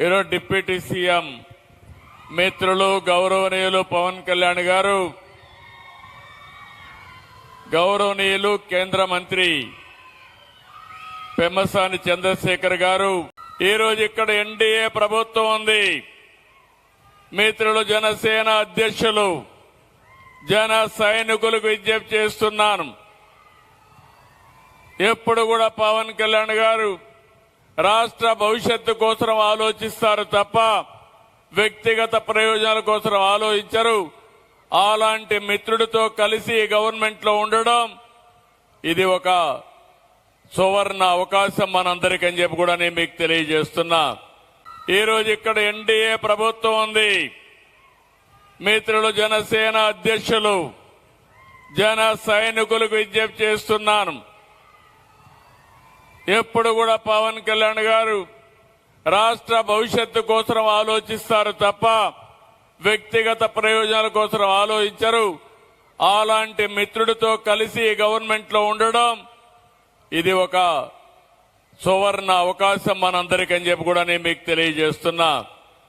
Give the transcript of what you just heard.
ఈరోజు deputy CM మిత్రులు గౌరవనీయులు పవన్ కళ్యాణ్ గారు, గౌరవనీయులు కేంద్ర మంత్రి పెమ్మసాని చంద్రశేఖర్ గారు, ఈరోజు ఇక్కడ ఎన్డీఏ ప్రభుత్వం ఉంది. మిత్రులు జనసేన అధ్యక్షులు జన సైనికులకు విజ్ఞప్తి చేస్తున్నాను. ఎప్పుడు కూడా పవన్ కళ్యాణ్ గారు రాష్ట్ర భవిష్యత్తు కోసం ఆలోచిస్తారు తప్ప వ్యక్తిగత ప్రయోజనాల కోసం ఆలోచించరు. అలాంటి మిత్రుడితో కలిసి గవర్నమెంట్ లో ఉండడం ఇది ఒక సువర్ణ అవకాశం మనందరికీ అని చెప్పి కూడా నేను మీకు తెలియజేస్తున్నా. ఈరోజు ఇక్కడ ఎన్డీఏ ప్రభుత్వం ఉంది. మిత్రులు జనసేన అధ్యక్షులు జన సైనికులకు విజ్ఞప్తి చేస్తున్నాను. ఎప్పుడు కూడా పవన్ కళ్యాణ్ గారు రాష్ట్ర భవిష్యత్తు కోసం ఆలోచిస్తారు తప్ప వ్యక్తిగత ప్రయోజనాల కోసం ఆలోచించరు. అలాంటి మిత్రుడితో కలిసి గవర్నమెంట్ లో ఉండడం ఇది ఒక సువర్ణ అవకాశం మనందరికీ అని చెప్పి కూడా నేను మీకు తెలియజేస్తున్నా.